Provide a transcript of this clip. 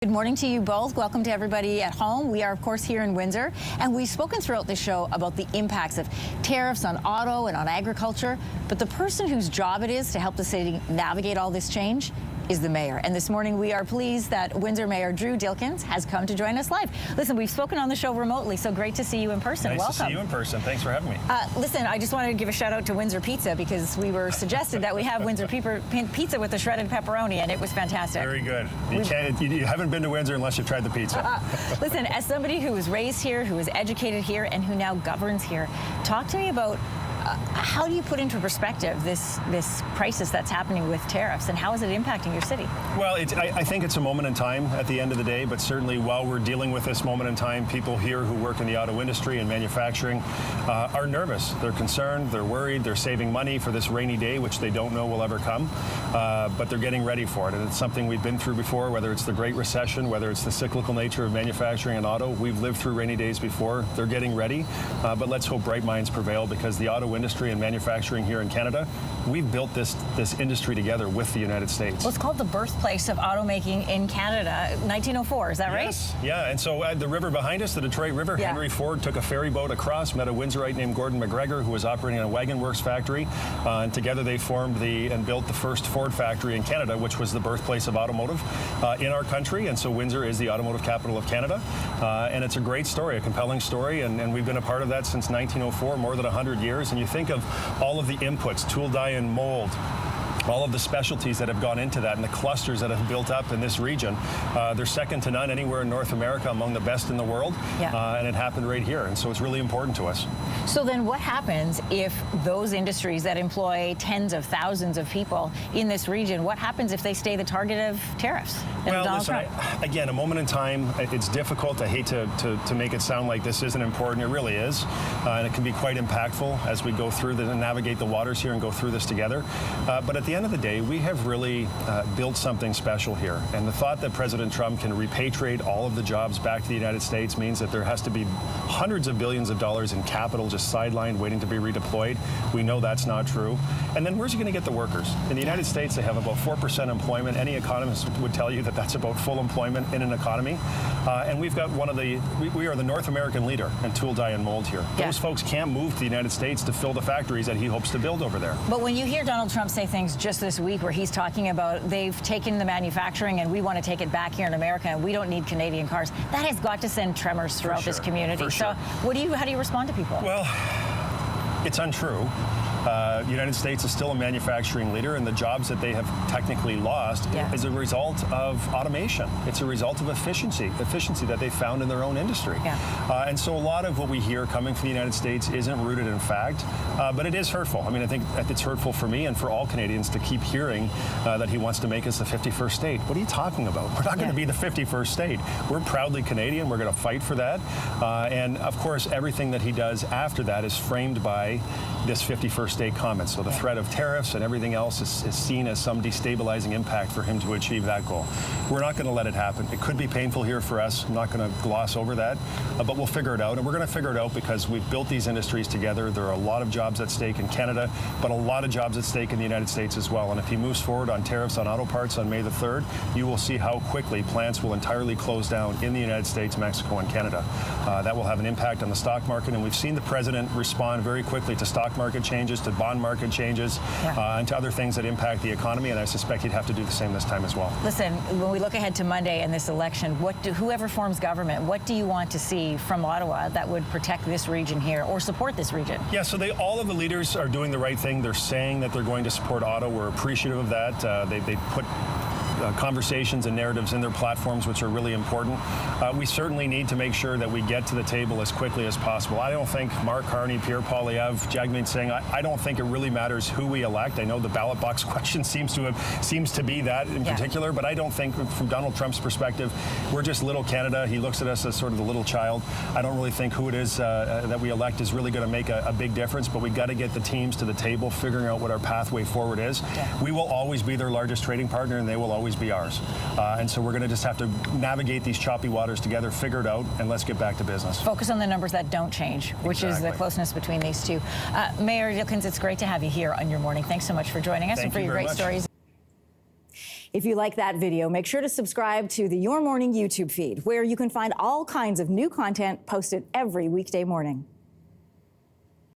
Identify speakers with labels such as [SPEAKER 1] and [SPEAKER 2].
[SPEAKER 1] Good morning to you both. Welcome to everybody at home. We are, of course, here in Windsor, and we've spoken throughout the show about the impacts of tariffs on auto and on agriculture. But the person whose job it is to help the city navigate all this change is the mayor. And this morning we are pleased that Windsor Mayor Drew Dilkens has come to join us live. Listen, we've spoken on the show remotely, so great to see you in person.
[SPEAKER 2] Nice
[SPEAKER 1] Welcome.
[SPEAKER 2] to see you in person. Thanks for having me.
[SPEAKER 1] Listen, I just wanted to give a shout out to Windsor Pizza because we were suggested that we have Windsor pizza with the shredded pepperoni, and it was fantastic.
[SPEAKER 2] Very good. You haven't been to Windsor unless you've tried the pizza.
[SPEAKER 1] Listen, as somebody who was raised here, who was educated here, and who now governs here, talk to me about how do you put into perspective this crisis that's happening with tariffs, and how is it impacting your city?
[SPEAKER 2] Well, I think it's a moment in time at the end of the day, but certainly while we're dealing with this moment in time, people here who work in the auto industry and manufacturing are nervous. They're concerned, they're worried, they're saving money for this rainy day, which they don't know will ever come, but they're getting ready for it. And it's something we've been through before, whether it's the Great Recession, whether it's the cyclical nature of manufacturing and auto. We've lived through rainy days before. They're getting ready, but let's hope bright minds prevail, because the auto industry and manufacturing here in Canada, we've built this industry together with the United States.
[SPEAKER 1] Well, it's called the birthplace of automaking in Canada, 1904, is that right?
[SPEAKER 2] Yes, yeah, and so the river behind us, the Detroit River, Henry Ford took a ferry boat across, met a Windsorite named Gordon McGregor, who was operating a wagon works factory, and together they formed and built the first Ford factory in Canada, which was the birthplace of automotive in our country, and so Windsor is the automotive capital of Canada, and it's a great story, a compelling story, and we've been a part of that since 1904, more than 100 years, and you think of all of the inputs, tool, die, and mold, all of the specialties that have gone into that and the clusters that have built up in this region. They're second to none anywhere in North America, among the best in the world, and it happened right here, and so it's really important to us.
[SPEAKER 1] So then what happens if those industries that employ tens of thousands of people in this region, what happens if they stay the target of tariffs?
[SPEAKER 2] Well, listen, again, a moment in time, it's difficult. I hate to make it sound like this isn't important. It really is, and it can be quite impactful as we go through and navigate the waters here and go through this together. But at the end of the day, we have really built something special here. And the thought that President Trump can repatriate all of the jobs back to the United States means that there has to be hundreds of billions of dollars in capital just sidelined waiting to be redeployed. We know that's not true. And then where's he going to get the workers? In the United States, they have about 4% employment. Any economist would tell you that that's about full employment in an economy. And we've got we are the North American leader in tool, die, and mold here. Those folks can't move to the United States to fill the factories that he hopes to build over there.
[SPEAKER 1] But when you hear Donald Trump say things just this week where he's talking about they've taken the manufacturing and we want to take it back here in America and we don't need Canadian cars, that has got to send tremors throughout this community. So how do you respond to people?
[SPEAKER 2] Well, it's untrue. The United States is still a manufacturing leader, and the jobs that they have technically lost is a result of automation. It's a result of efficiency that they found in their own industry. And so a lot of what we hear coming from the United States isn't rooted in fact, but it is hurtful. I mean, I think it's hurtful for me and for all Canadians to keep hearing that he wants to make us the 51st state. What are you talking about? We're not going to be the 51st state. We're proudly Canadian. We're going to fight for that. And of course, everything that he does after that is framed by this 51st state comment. So the threat of tariffs and everything else is seen as some destabilizing impact for him to achieve that goal. We're not going to let it happen. It could be painful here for us. I'm not going to gloss over that, but we'll figure it out. And we're going to figure it out because we've built these industries together. There are a lot of jobs at stake in Canada, but a lot of jobs at stake in the United States as well. And if he moves forward on tariffs on auto parts on May the 3rd, you will see how quickly plants will entirely close down in the United States, Mexico, and Canada. That will have an impact on the stock market, and we've seen the president respond very quickly to stock market changes, to bond market changes, and to other things that impact the economy, and I suspect he'd have to do the same this time as well.
[SPEAKER 1] Listen, when we look ahead to Monday and this election, whoever forms government, what do you want to see from Ottawa that would protect this region here or support this region?
[SPEAKER 2] Yeah, so all of the leaders are doing the right thing. They're saying that they're going to support Ottawa. We're appreciative of that. They put conversations and narratives in their platforms, which are really important. We certainly need to make sure that we get to the table as quickly as possible. I don't think Mark Carney, Pierre Poilievre, Jagmeet Singh, I don't think it really matters who we elect. I know the ballot box question seems to be that in particular, but I don't think from Donald Trump's perspective, we're just little Canada. He looks at us as sort of the little child. I don't really think who it is that we elect is really going to make a big difference, but we've got to get the teams to the table, figuring out what our pathway forward is. We will always be their largest trading partner, and they will always be ours. And so we're going to just have to navigate these choppy waters together, figure it out, and let's get back to business.
[SPEAKER 1] Focus on the numbers that don't change, which is the closeness between these two. Mayor Dilkens, it's great to have you here on Your Morning. Thanks so much for joining us and for your great stories. If you like that video, make sure to subscribe to the Your Morning YouTube feed, where you can find all kinds of new content posted every weekday morning.